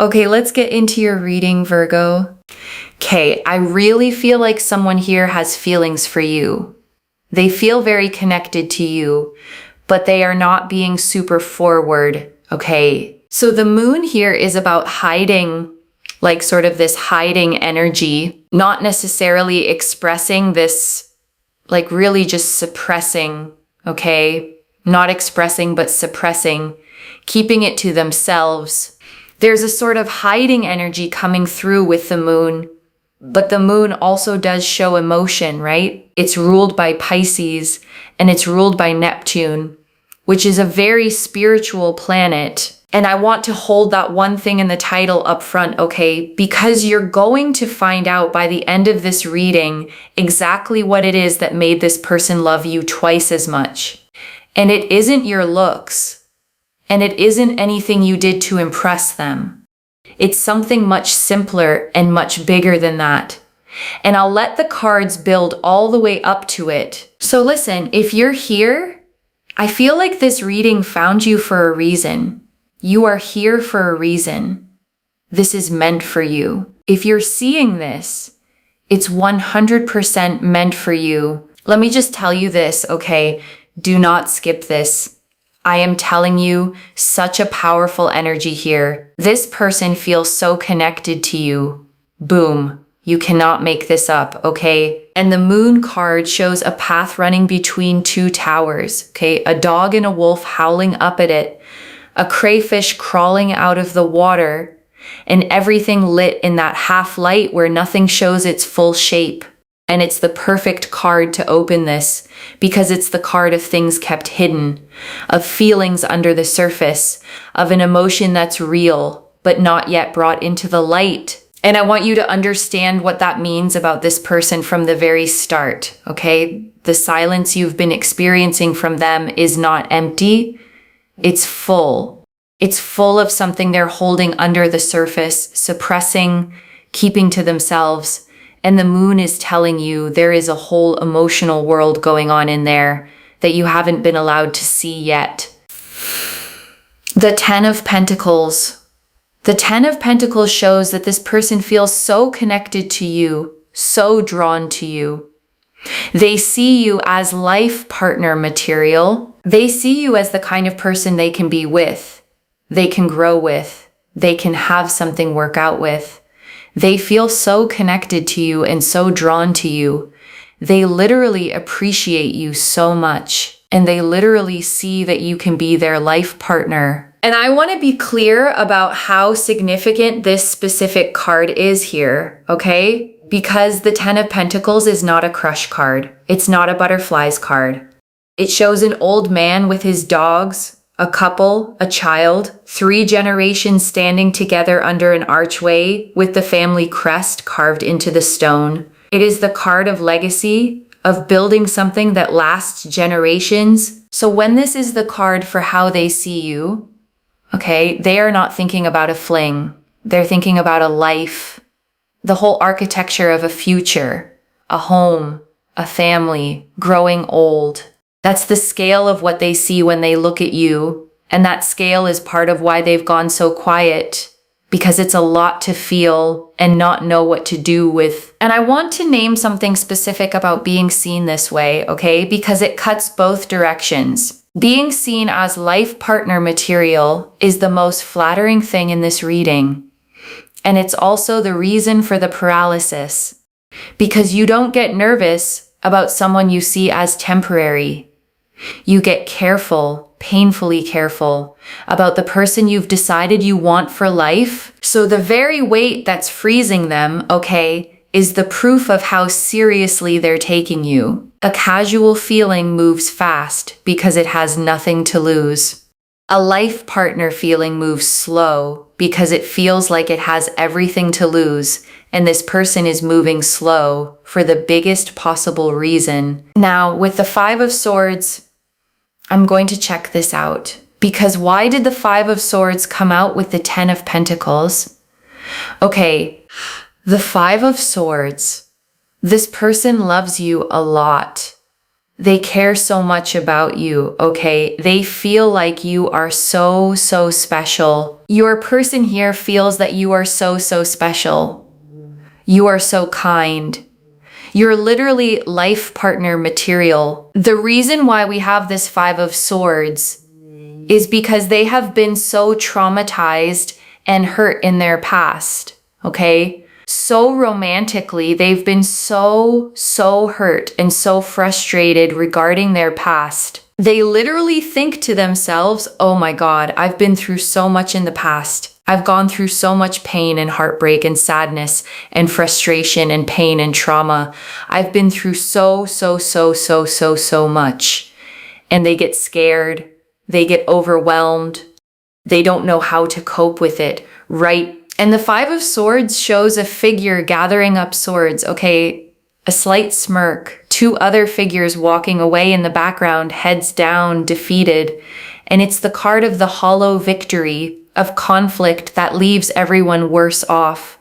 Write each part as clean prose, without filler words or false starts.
Okay, let's get into your reading, Virgo. Okay, I really feel like someone here has feelings for you. They feel very connected to you, but they are not being super forward, okay? So the moon here is about hiding, like sort of this hiding energy, not necessarily expressing this, like really just suppressing, okay? Not expressing, but suppressing, keeping it to themselves. There's a sort of hiding energy coming through with the moon, but the moon also does show emotion, right? It's ruled by Pisces and it's ruled by Neptune, which is a very spiritual planet. And I want to hold that one thing in the title up front, okay? Because you're going to find out by the end of this reading exactly what it is that made this person love you twice as much. And it isn't your looks, and it isn't anything you did to impress them. It's something much simpler and much bigger than that. And I'll let the cards build all the way up to it. So listen, if you're here, I feel like this reading found you for a reason. You are here for a reason. This is meant for you. If you're seeing this, it's 100% meant for you. Let me just tell you this, okay? Do not skip this. I am telling you, such a powerful energy here. This person feels so connected to you. Boom. You cannot make this up, okay? And the moon card shows a path running between two towers, okay? A dog and a wolf howling up at it, a crayfish crawling out of the water, and everything lit in that half light where nothing shows its full shape. And it's the perfect card to open this because it's the card of things kept hidden, of feelings under the surface, of an emotion that's real, but not yet brought into the light. And I want you to understand what that means about this person from the very start, okay? The silence you've been experiencing from them is not empty. It's full. It's full of something they're holding under the surface, suppressing, keeping to themselves. And the moon is telling you there is a whole emotional world going on in there that you haven't been allowed to see yet. The Ten of Pentacles. The Ten of Pentacles shows that this person feels so connected to you, so drawn to you. They see you as life partner material. They see you as the kind of person they can be with, they can grow with, they can have something work out with. They feel so connected to you and so drawn to you. They literally appreciate you so much, and they literally see that you can be their life partner. And I want to be clear about how significant this specific card is here, okay? Because the Ten of Pentacles is not a crush card. It's not a butterflies card. It shows an old man with his dogs, a couple, a child, 3 generations standing together under an archway with the family crest carved into the stone. It is the card of legacy, of building something that lasts generations. So when this is the card for how they see you, okay, they are not thinking about a fling. They're thinking about a life, the whole architecture of a future, a home, a family, growing old. That's the scale of what they see when they look at you. And that scale is part of why they've gone so quiet, because it's a lot to feel and not know what to do with. And I want to name something specific about being seen this way, okay? Because it cuts both directions. Being seen as life partner material is the most flattering thing in this reading. And it's also the reason for the paralysis, because you don't get nervous about someone you see as temporary. You get careful, painfully careful, about the person you've decided you want for life. So the very weight that's freezing them, okay, is the proof of how seriously they're taking you. A casual feeling moves fast because it has nothing to lose. A life partner feeling moves slow because it feels like it has everything to lose, and this person is moving slow for the biggest possible reason. Now, with the Five of Swords, I'm going to check this out, because why did the Five of Swords come out with the Ten of Pentacles? Okay, the Five of Swords. This person loves you a lot. They care so much about you, okay? They feel like you are so, so special. Your person here feels that you are so, so special. You are so kind. You're literally life partner material. The reason why we have this Five of Swords is because they have been so traumatized and hurt in their past, okay? So romantically, they've been so hurt and so frustrated regarding their past. They literally think to themselves, oh my God, I've been through so much in the past. I've gone through so much pain and heartbreak and sadness and frustration and pain and trauma. I've been through so much. And they get scared. They get overwhelmed. They don't know how to cope with it, right? And the Five of Swords shows a figure gathering up swords, okay? A slight smirk, two other figures walking away in the background, heads down, defeated. And it's the card of the hollow victory, of conflict that leaves everyone worse off,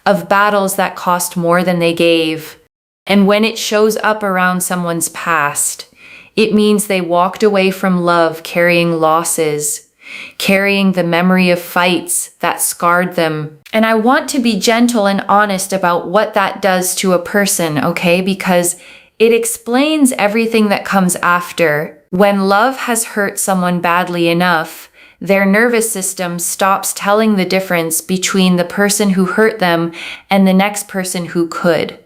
of battles that cost more than they gave. And when it shows up around someone's past, it means they walked away from love carrying losses, carrying the memory of fights that scarred them. And I want to be gentle and honest about what that does to a person, okay? Because it explains everything that comes after. When love has hurt someone badly enough, their nervous system stops telling the difference between the person who hurt them and the next person who could.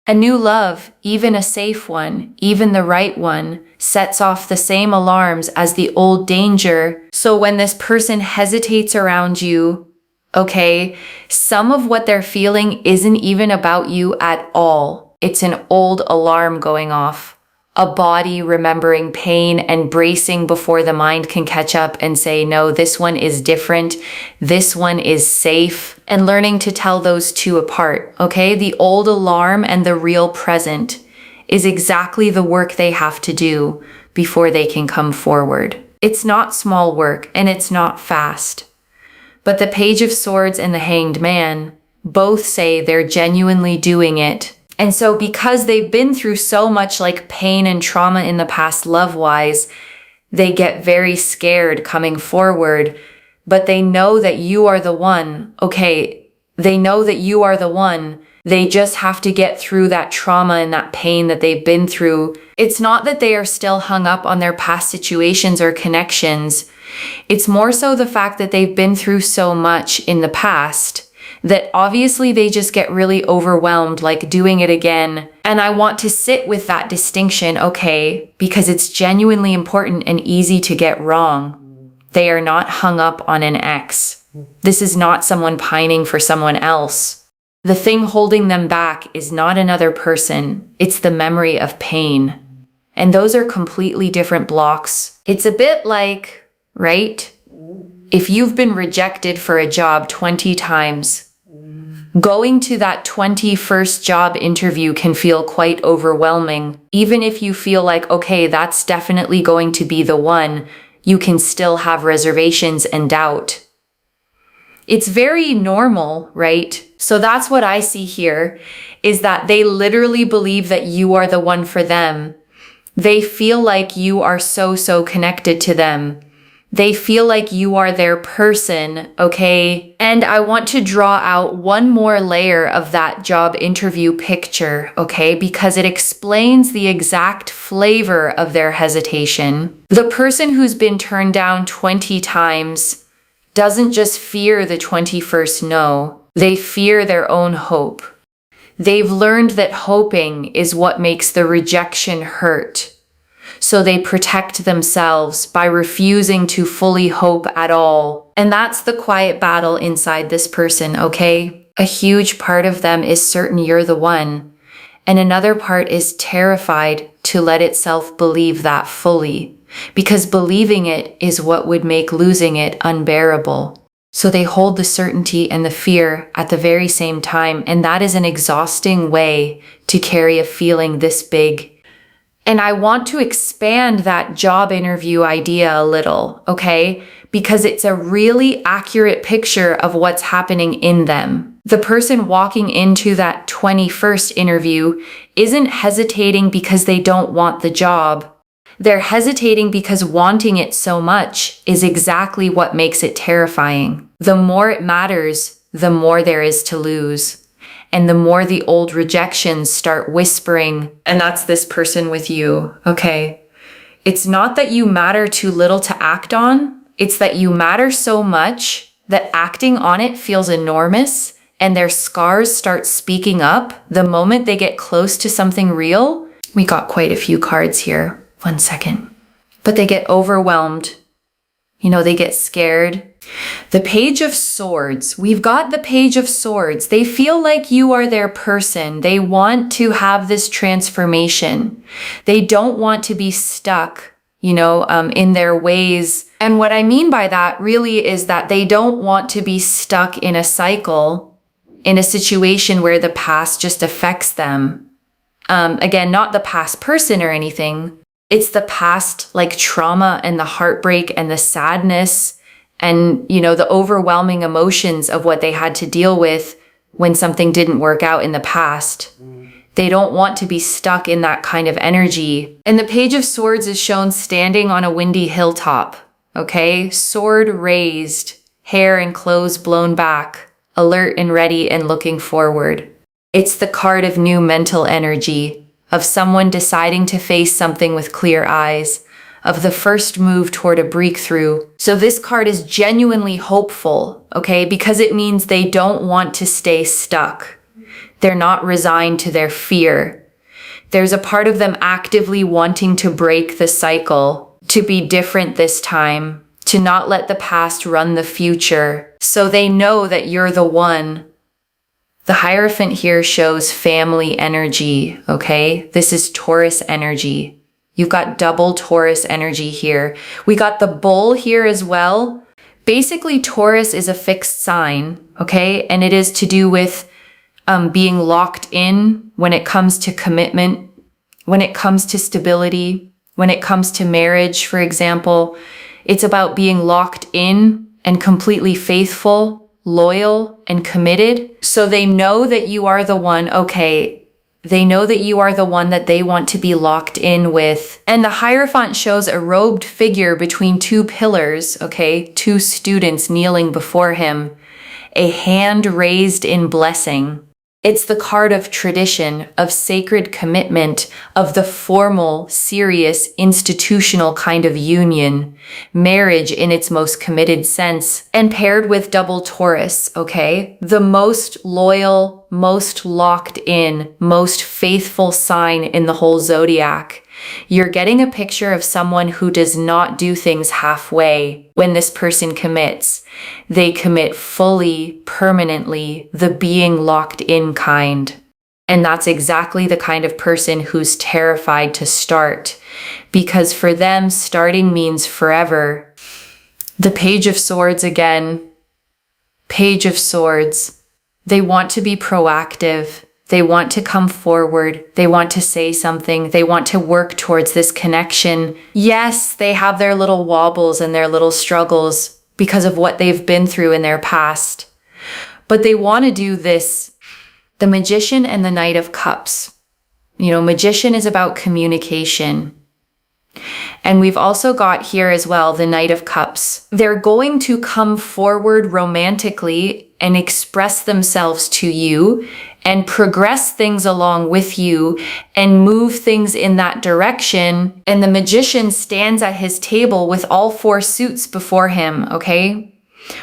A new love, even a safe one, even the right one, sets off the same alarms as the old danger. So when this person hesitates around you, okay, some of what they're feeling isn't even about you at all. It's an old alarm going off. A body remembering pain and bracing before the mind can catch up and say, no, this one is different. This one is safe. And learning to tell those two apart, okay? The old alarm and the real present is exactly the work they have to do before they can come forward. It's not small work and it's not fast. But the Page of Swords and the Hanged Man both say they're genuinely doing it. And so because they've been through so much like pain and trauma in the past love-wise, they get very scared coming forward, but they know that you are the one. Okay, they know that you are the one. They just have to get through that trauma and that pain that they've been through. It's not that they are still hung up on their past situations or connections. It's more so the fact that they've been through so much in the past that obviously they just get really overwhelmed, like doing it again. And I want to sit with that distinction, okay, because it's genuinely important and easy to get wrong. They are not hung up on an ex. This is not someone pining for someone else. The thing holding them back is not another person. It's the memory of pain. And those are completely different blocks. It's a bit like, right? If you've been rejected for a job 20 times, going to that 21st job interview can feel quite overwhelming. Even if you feel like, okay, that's definitely going to be the one, you can still have reservations and doubt. It's very normal, right? So that's what I see here, is that they literally believe that you are the one for them. They feel like you are so connected to them. They feel like you are their person, okay? And I want to draw out one more layer of that job interview picture, okay? Because it explains the exact flavor of their hesitation. The person who's been turned down 20 times doesn't just fear the 21st no. They fear their own hope. They've learned that hoping is what makes the rejection hurt. So they protect themselves by refusing to fully hope at all. And that's the quiet battle inside this person, okay? A huge part of them is certain you're the one. And another part is terrified to let itself believe that fully. Because believing it is what would make losing it unbearable. So they hold the certainty and the fear at the very same time. And that is an exhausting way to carry a feeling this big. And I want to expand that job interview idea a little, okay? Because it's a really accurate picture of what's happening in them. The person walking into that 21st interview isn't hesitating because they don't want the job. They're hesitating because wanting it so much is exactly what makes it terrifying. The more it matters, the more there is to lose. And the more the old rejections start whispering, and that's this person with you, okay? It's not that you matter too little to act on. It's that you matter so much that acting on it feels enormous, and their scars start speaking up the moment they get close to something real. We got quite a few cards here. 1 second. But they get overwhelmed. They get scared. The Page of Swords. We've got the Page of Swords. They feel like you are their person. They want to have this transformation. They don't want to be stuck, in their ways. And what I mean by that really is that they don't want to be stuck in a cycle, in a situation where the past just affects them. Again, not the past person or anything. It's the past, like trauma and the heartbreak and the sadness and, the overwhelming emotions of what they had to deal with when something didn't work out in the past. They don't want to be stuck in that kind of energy. And the Page of Swords is shown standing on a windy hilltop, okay? Sword raised, hair and clothes blown back, alert and ready and looking forward. It's the card of new mental energy, of someone deciding to face something with clear eyes, of the first move toward a breakthrough. So this card is genuinely hopeful, okay? Because it means they don't want to stay stuck. They're not resigned to their fear. There's a part of them actively wanting to break the cycle, to be different this time, to not let the past run the future. So they know that you're the one. The Hierophant here shows family energy, okay? This is Taurus energy. You've got double Taurus energy here. We got the Bull here as well. Basically, Taurus is a fixed sign, okay? And it is to do with being locked in when it comes to commitment, when it comes to stability, when it comes to marriage, for example. It's about being locked in and completely faithful, loyal and committed. So they know that you are the one, okay, they know that you are the one that they want to be locked in with. And the Hierophant shows a robed figure between two pillars, okay, two students kneeling before him, a hand raised in blessing. It's the card of tradition, of sacred commitment, of the formal, serious, institutional kind of union, marriage in its most committed sense, and paired with double Taurus, okay? The most loyal, most locked in, most faithful sign in the whole zodiac. You're getting a picture of someone who does not do things halfway when this person commits. They commit fully, permanently, the being locked in kind. And that's exactly the kind of person who's terrified to start, because for them, starting means forever. The Page of Swords again. Page of Swords. They want to be proactive. They want to come forward. They want to say something. They want to work towards this connection. Yes, they have their little wobbles and their little struggles because of what they've been through in their past. But they want to do this. The Magician and the Knight of Cups. Magician is about communication. And we've also got here as well the Knight of Cups. They're going to come forward romantically and express themselves to you and progress things along with you and move things in that direction. And the Magician stands at his table with all four suits before him, okay?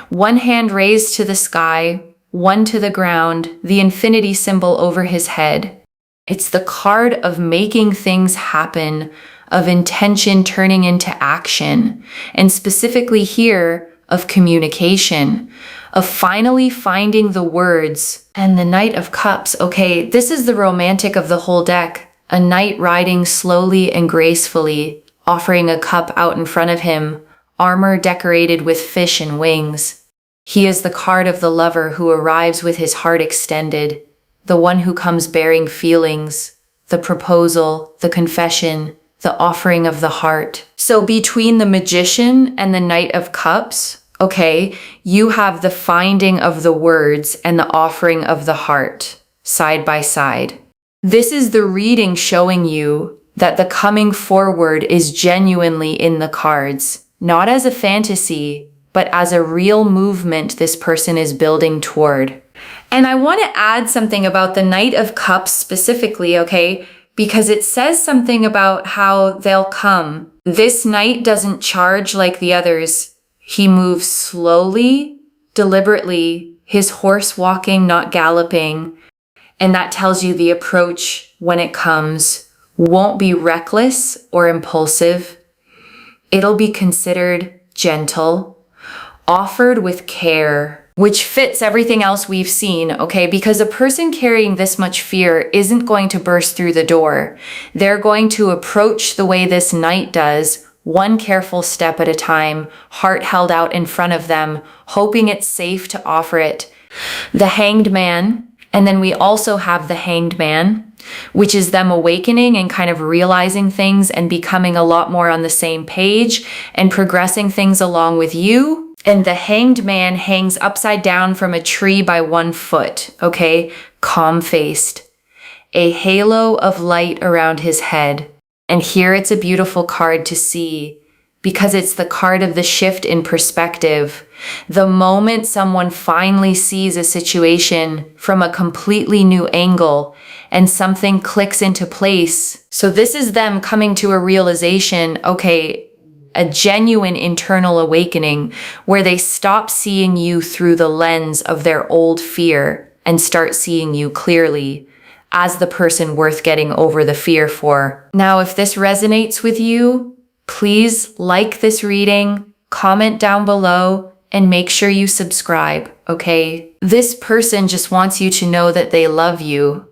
One hand raised to the sky, one to the ground, the infinity symbol over his head. It's the card of making things happen, of intention turning into action, and specifically here, of communication, of finally finding the words. And the Knight of Cups, okay, this is the romantic of the whole deck. A knight riding slowly and gracefully, offering a cup out in front of him, armor decorated with fish and wings. He is the card of the lover who arrives with his heart extended, the one who comes bearing feelings, the proposal, the confession, the offering of the heart. So between the Magician and the Knight of Cups, Okay, you have the finding of the words and the offering of the heart side by side. This is the reading showing you that the coming forward is genuinely in the cards, not as a fantasy, but as a real movement this person is building toward. And I want to add something about the Knight of Cups specifically, okay? Because it says something about how they'll come. This knight doesn't charge like the others. He moves slowly, deliberately, his horse walking, not galloping. And that tells you the approach when it comes won't be reckless or impulsive. It'll be considered gentle, offered with care, which fits everything else we've seen, okay? Because a person carrying this much fear isn't going to burst through the door. They're going to approach the way this knight does, one careful step at a time, heart held out in front of them, hoping it's safe to offer it. The Hanged Man, and then we also have the Hanged Man, which is them awakening and kind of realizing things and becoming a lot more on the same page and progressing things along with you. And the Hanged Man hangs upside down from a tree by 1 foot, okay? Calm-faced. A halo of light around his head. And here it's a beautiful card to see because it's the card of the shift in perspective. The moment someone finally sees a situation from a completely new angle and something clicks into place. So this is them coming to a realization, okay, a genuine internal awakening where they stop seeing you through the lens of their old fear and start seeing you clearly as the person worth getting over the fear for. Now, if this resonates with you, please like this reading, comment down below, and make sure you subscribe, okay? This person just wants you to know that they love you.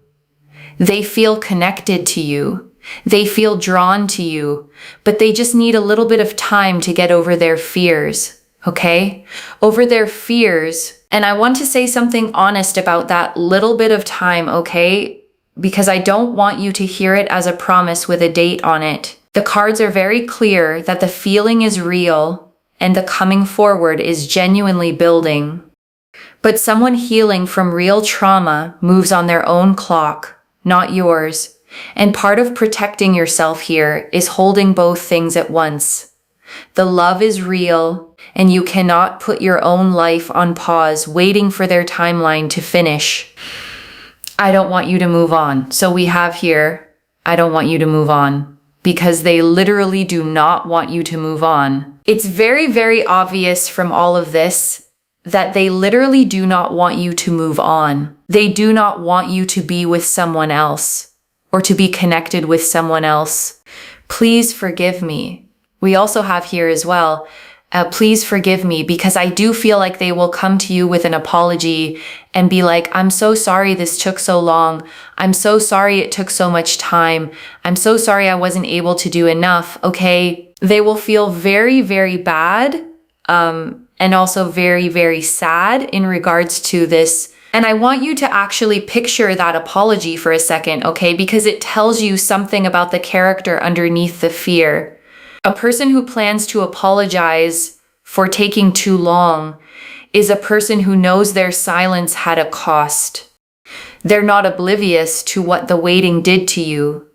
They feel connected to you. They feel drawn to you, but they just need a little bit of time to get over their fears, okay? Over their fears. And I want to say something honest about that little bit of time, okay? Because I don't want you to hear it as a promise with a date on it. The cards are very clear that the feeling is real and the coming forward is genuinely building. But someone healing from real trauma moves on their own clock, not yours. And part of protecting yourself here is holding both things at once. The love is real, and you cannot put your own life on pause waiting for their timeline to finish. I don't want you to move on. So we have here, I don't want you to move on, because they literally do not want you to move on. It's very, very obvious from all of this that they literally do not want you to move on. They do not want you to be with someone else or to be connected with someone else. Please forgive me. We also have here as well, please forgive me, because I do feel like they will come to you with an apology and be like, I'm so sorry this took so long. I'm so sorry it took so much time. I'm so sorry I wasn't able to do enough, okay? They will feel very, very bad, and also very, very sad in regards to this. And I want you to actually picture that apology for a second, okay? Because it tells you something about the character underneath the fear. A person who plans to apologize for taking too long is a person who knows their silence had a cost. They're not oblivious to what the waiting did to you.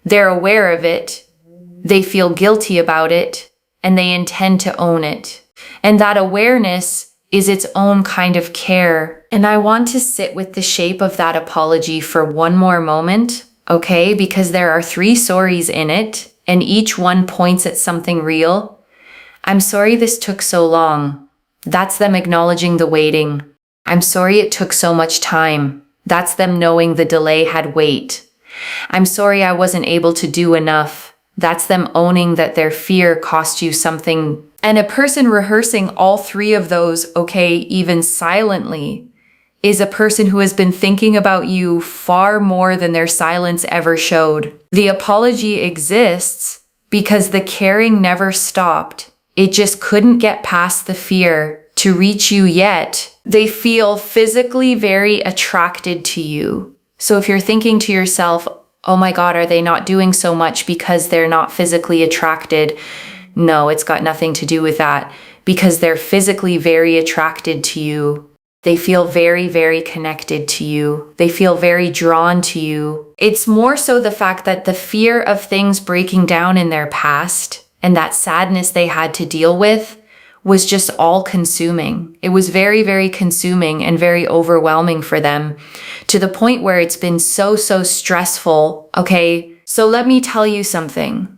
They're aware of it. They feel guilty about it, and they intend to own it. And that awareness is its own kind of care. And I want to sit with the shape of that apology for one more moment, okay? Because there are 3 sorries in it, and each one points at something real. I'm sorry this took so long. That's them acknowledging the waiting. I'm sorry it took so much time. That's them knowing the delay had weight. I'm sorry I wasn't able to do enough. That's them owning that their fear cost you something. And a person rehearsing all 3 of those, okay, even silently, is a person who has been thinking about you far more than their silence ever showed. The apology exists because the caring never stopped. It just couldn't get past the fear to reach you yet. They feel physically very attracted to you. So if you're thinking to yourself, oh my God, are they not doing so much because they're not physically attracted? No, it's got nothing to do with that. because they're physically very attracted to you. They feel very, very connected to you. They feel very drawn to you. It's more so the fact that the fear of things breaking down in their past and that sadness they had to deal with was just all consuming. It was very, very consuming and very overwhelming for them, to the point where it's been so stressful. Okay, so let me tell you something.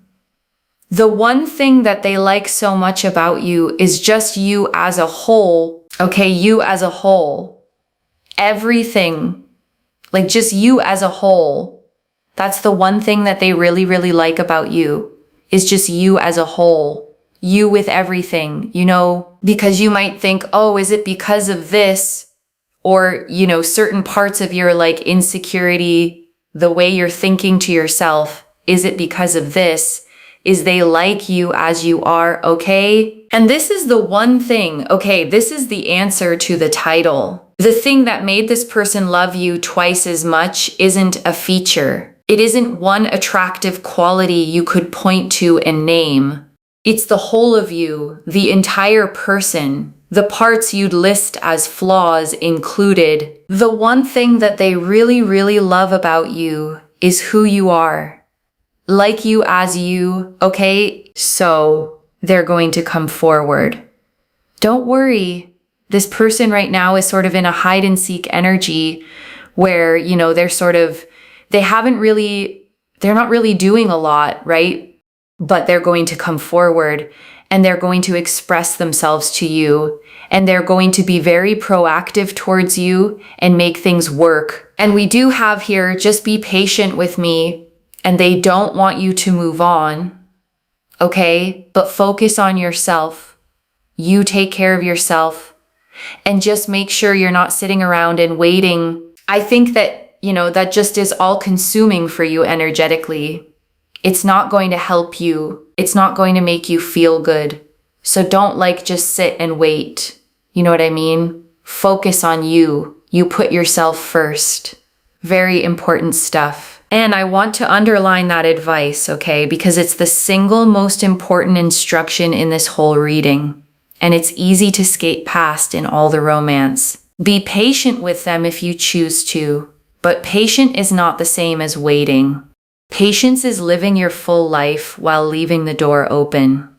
The one thing that they like so much about you is just you as a whole. Okay, you as a whole. Everything, like just you as a whole. That's the one thing that they really, really like about you, is just you as a whole. You with everything, you know, because you might think, oh, is it because of this? Or, you know, certain parts of your like insecurity, the way you're thinking to yourself, is it because of this? Is they like you as you are, okay? And this is the one thing, okay, this is the answer to the title. The thing that made this person love you twice as much isn't a feature. It isn't one attractive quality you could point to and name. It's the whole of you, the entire person, the parts you'd list as flaws included. The one thing that they really, really love about you is who you are. Like you as you, okay? So they're going to come forward. Don't worry. This person right now is sort of in a hide and seek energy where, you know, they're not really doing a lot, right? But they're going to come forward and they're going to express themselves to you, and they're going to be very proactive towards you and make things work. And we do have here, just be patient with me. And they don't want you to move on, okay? But focus on yourself. You take care of yourself and just make sure you're not sitting around and waiting. I think that, you know, that just is all consuming for you energetically. It's not going to help you. It's not going to make you feel good. So don't like just sit and wait. You know what I mean? Focus on you. You put yourself first. Very important stuff. And I want to underline that advice, okay, because it's the single most important instruction in this whole reading. And it's easy to skate past in all the romance. Be patient with them if you choose to, but patient is not the same as waiting. Patience is living your full life while leaving the door open.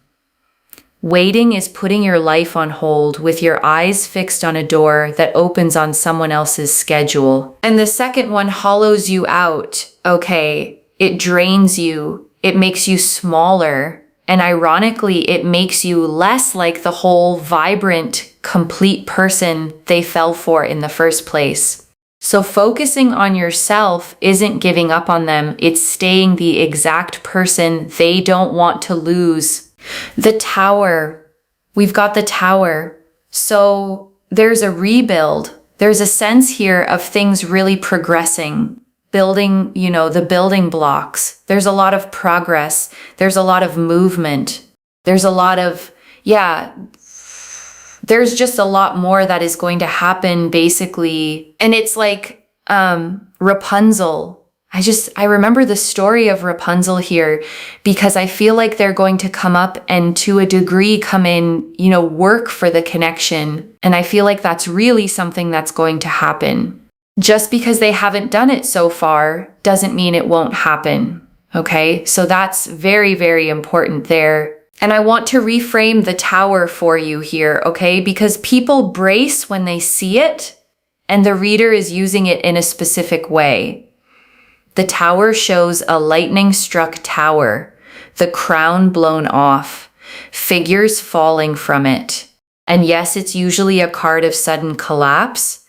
Waiting is putting your life on hold with your eyes fixed on a door that opens on someone else's schedule. And the second one hollows you out, okay? It drains you. It makes you smaller. And ironically, it makes you less like the whole vibrant, complete person they fell for in the first place. So focusing on yourself isn't giving up on them. It's staying the exact person they don't want to lose. The Tower. We've got the Tower. So there's a rebuild. There's a sense here of things really progressing. Building, you know, the building blocks. There's a lot of progress. There's a lot of movement. There's a lot of, there's just a lot more that is going to happen basically. And it's like Rapunzel. I remember the story of Rapunzel here because I feel like they're going to come up and to a degree come in, you know, work for the connection. And I feel like that's really something that's going to happen. Just because they haven't done it so far doesn't mean it won't happen. Okay, so that's very, very important there. And I want to reframe the Tower for you here, okay? Because people brace when they see it and the reader is using it in a specific way. The Tower shows a lightning-struck tower, the crown blown off, figures falling from it. And yes, it's usually a card of sudden collapse,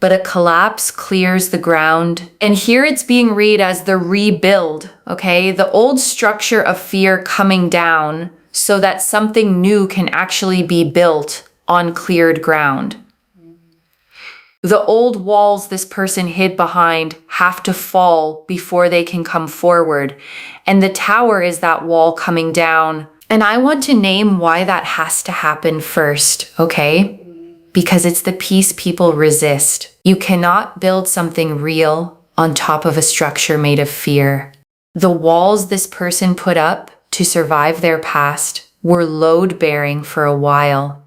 but a collapse clears the ground. And here it's being read as the rebuild, okay? The old structure of fear coming down so that something new can actually be built on cleared ground. The old walls this person hid behind have to fall before they can come forward. And the Tower is that wall coming down. And I want to name why that has to happen first, okay? Because it's the piece people resist. You cannot build something real on top of a structure made of fear. The walls this person put up to survive their past were load-bearing for a while.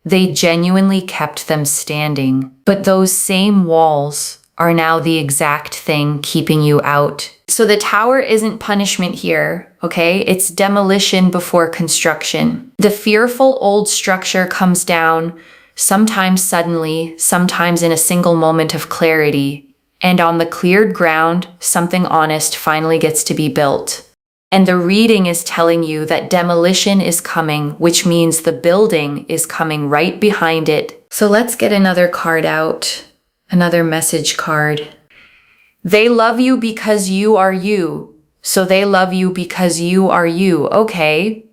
They genuinely kept them standing. But those same walls are now the exact thing keeping you out. So the tower isn't punishment here, okay? It's demolition before construction. The fearful old structure comes down, sometimes suddenly, sometimes in a single moment of clarity. And on the cleared ground, something honest finally gets to be built. And the reading is telling you that demolition is coming, which means the building is coming right behind it. So let's get another card out. Another message card. They love you because you are you. So they love you because you are you. Okay.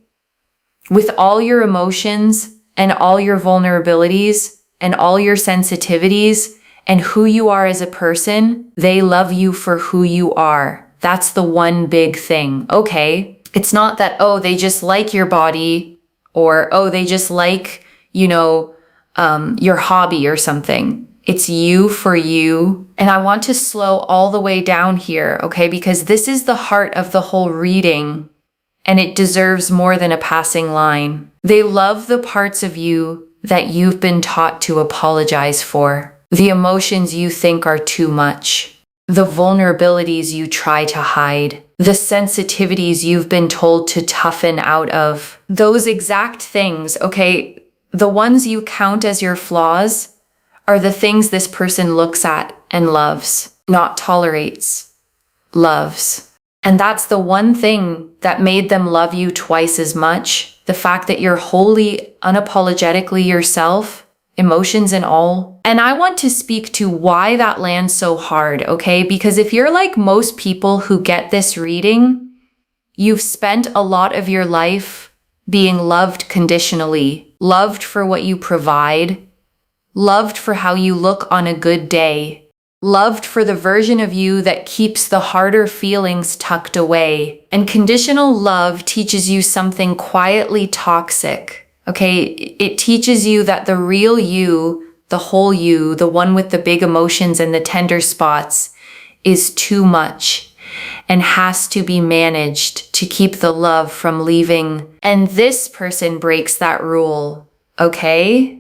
With all your emotions and all your vulnerabilities and all your sensitivities and who you are as a person, they love you for who you are. That's the one big thing. Okay. It's not that, oh, they just like your body or, oh, they just like, your hobby or something. It's you for you. And I want to slow all the way down here, okay? Because this is the heart of the whole reading, and it deserves more than a passing line. They love the parts of you that you've been taught to apologize for, the emotions you think are too much, the vulnerabilities you try to hide, the sensitivities you've been told to toughen out of. Those exact things, okay? The ones you count as your flaws are the things this person looks at and loves, not tolerates, loves. And that's the one thing that made them love you twice as much. The fact that you're wholly, unapologetically yourself, emotions and all. And I want to speak to why that lands so hard, okay? Because if you're like most people who get this reading, you've spent a lot of your life being loved conditionally, loved for what you provide, loved for how you look on a good day, loved for the version of you that keeps the harder feelings tucked away. And conditional love teaches you something quietly toxic, okay? It teaches you that the real you, the whole you, the one with the big emotions and the tender spots, is too much and has to be managed to keep the love from leaving. And this person breaks that rule, okay?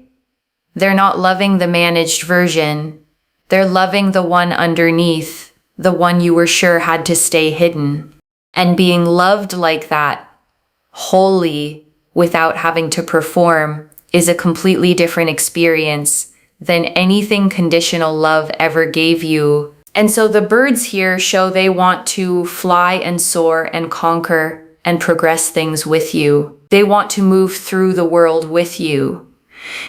They're not loving the managed version. They're loving the one underneath, the one you were sure had to stay hidden. And being loved like that, wholly, without having to perform, is a completely different experience than anything conditional love ever gave you. And so the birds here show they want to fly and soar and conquer and progress things with you. They want to move through the world with you.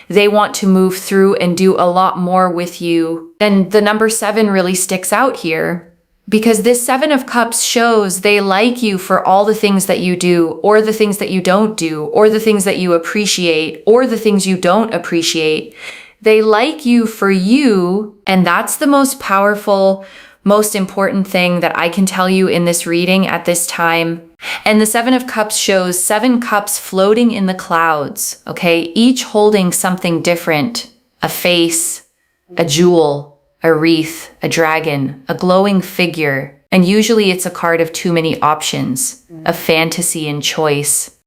They want to move through and do a lot more with you. And the number 7 really sticks out here because this 7 of Cups shows they like you for all the things that you do, or the things that you don't do, or the things that you appreciate, or the things you don't appreciate. They like you for you, and that's the most powerful, most important thing that I can tell you in this reading at this time. And the 7 of Cups shows 7 cups floating in the clouds, okay? Each holding something different, a face, a jewel, a wreath, a dragon, a glowing figure. And usually it's a card of too many options, a fantasy and choice.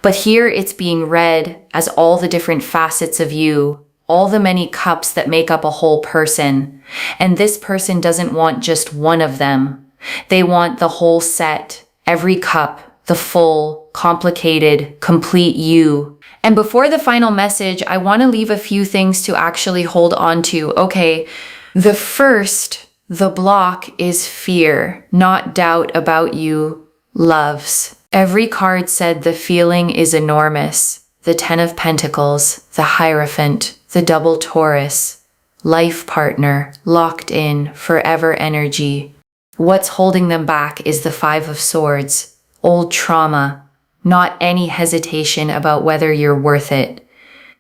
But here it's being read as all the different facets of you, all the many cups that make up a whole person. And this person doesn't want just one of them. They want the whole set, every cup, the full, complicated, complete you. And before the final message, I want to leave a few things to actually hold on to. Okay, the first, the block is fear, not doubt about you, loves. Every card said the feeling is enormous. The 10 of Pentacles, the Hierophant, the double Taurus, life partner, locked in, forever energy. What's holding them back is the 5 of Swords, old trauma, not any hesitation about whether you're worth it.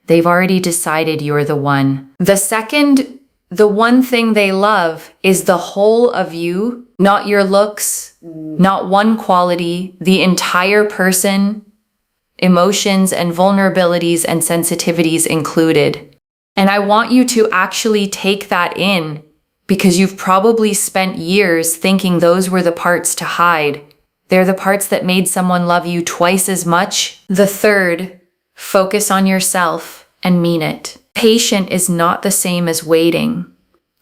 They've already decided you're the one. The second, the one thing they love is the whole of you, not your looks, not one quality, the entire person, emotions and vulnerabilities and sensitivities included. And I want you to actually take that in, because you've probably spent years thinking those were the parts to hide. They're the parts that made someone love you twice as much. The third, focus on yourself and mean it. Patient is not the same as waiting.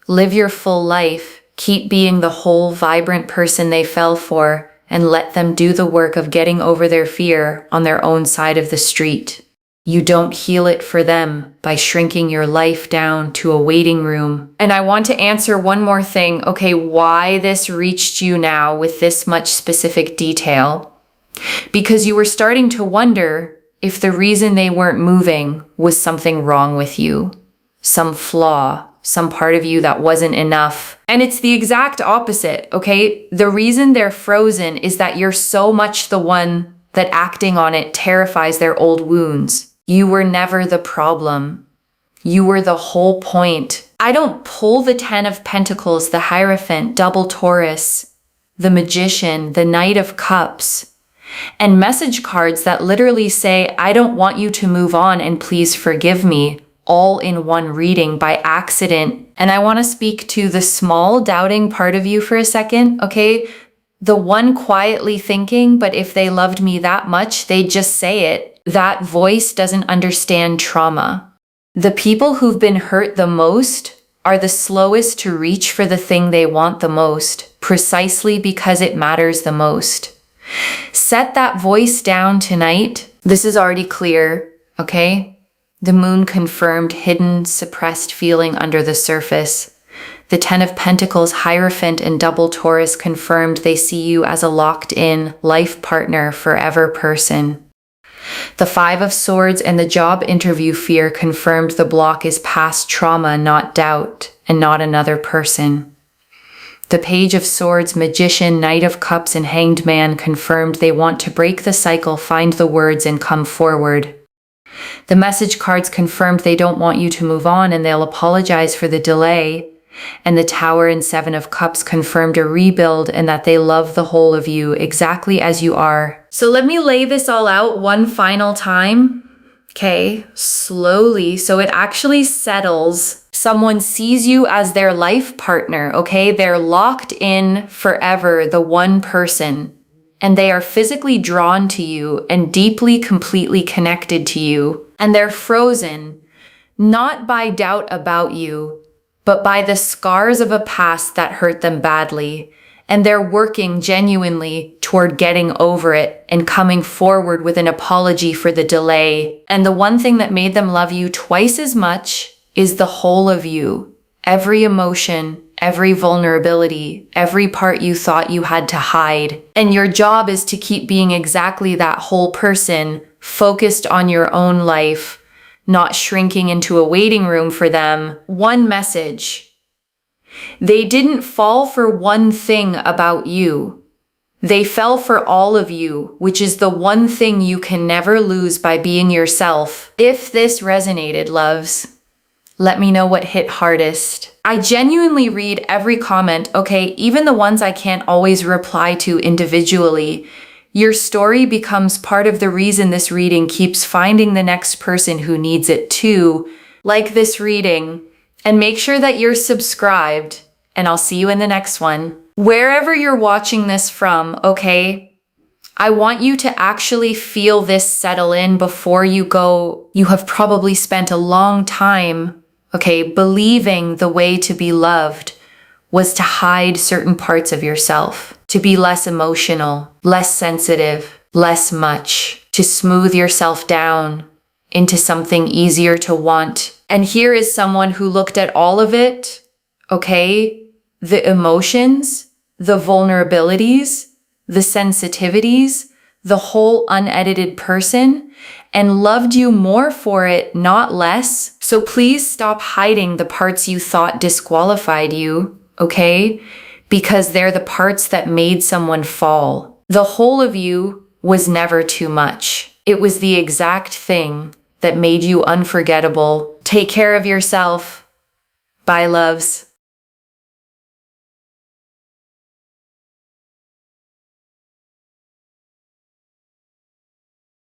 Live your full life. Keep being the whole, vibrant person they fell for, and let them do the work of getting over their fear on their own side of the street. You don't heal it for them by shrinking your life down to a waiting room. And I want to answer one more thing. Okay, why this reached you now with this much specific detail? Because you were starting to wonder if the reason they weren't moving was something wrong with you, some flaw, some part of you that wasn't enough. And it's the exact opposite, okay? The reason they're frozen is that you're so much the one that acting on it terrifies their old wounds. You were never the problem. You were the whole point. I don't pull the 10 of Pentacles, the Hierophant, double Taurus, the Magician, the Knight of Cups, and message cards that literally say, I don't want you to move on and please forgive me, all in one reading by accident. And I want to speak to the small doubting part of you for a second, okay? The one quietly thinking, but if they loved me that much, they'd just say it. That voice doesn't understand trauma. The people who've been hurt the most are the slowest to reach for the thing they want the most, precisely because it matters the most. Set that voice down tonight. This is already clear, okay? The moon confirmed hidden, suppressed feeling under the surface. The 10 of Pentacles, Hierophant, and double Taurus confirmed they see you as a locked-in, life partner, forever person. The 5 of Swords and the job interview fear confirmed the block is past trauma, not doubt, and not another person. The Page of Swords, Magician, Knight of Cups, and Hanged Man confirmed they want to break the cycle, find the words, and come forward. The message cards confirmed they don't want you to move on and they'll apologize for the delay. And the Tower and 7 of Cups confirmed a rebuild and that they love the whole of you exactly as you are. So let me lay this all out one final time. Okay, slowly, so it actually settles. Someone sees you as their life partner, okay? They're locked in forever, the one person. And they are physically drawn to you and deeply, completely connected to you. And they're frozen, not by doubt about you, but by the scars of a past that hurt them badly. And they're working genuinely toward getting over it and coming forward with an apology for the delay. And the one thing that made them love you twice as much is the whole of you. Every emotion, every vulnerability, every part you thought you had to hide. And your job is to keep being exactly that whole person, focused on your own life, not shrinking into a waiting room for them. One message. They didn't fall for one thing about you. They fell for all of you, which is the one thing you can never lose by being yourself. If this resonated, loves, let me know what hit hardest. I genuinely read every comment, okay, even the ones I can't always reply to individually. Your story becomes part of the reason this reading keeps finding the next person who needs it too. Like this reading, and make sure that you're subscribed, and I'll see you in the next one. Wherever you're watching this from, okay, I want you to actually feel this settle in before you go. You have probably spent a long time, okay, believing the way to be loved was to hide certain parts of yourself, to be less emotional, less sensitive, less much, to smooth yourself down into something easier to want. And here is someone who looked at all of it, okay, the emotions, the vulnerabilities, the sensitivities, the whole unedited person, and loved you more for it, not less. So please stop hiding the parts you thought disqualified you, okay? Because they're the parts that made someone fall. The whole of you was never too much. It was the exact thing that made you unforgettable. Take care of yourself. Bye, loves.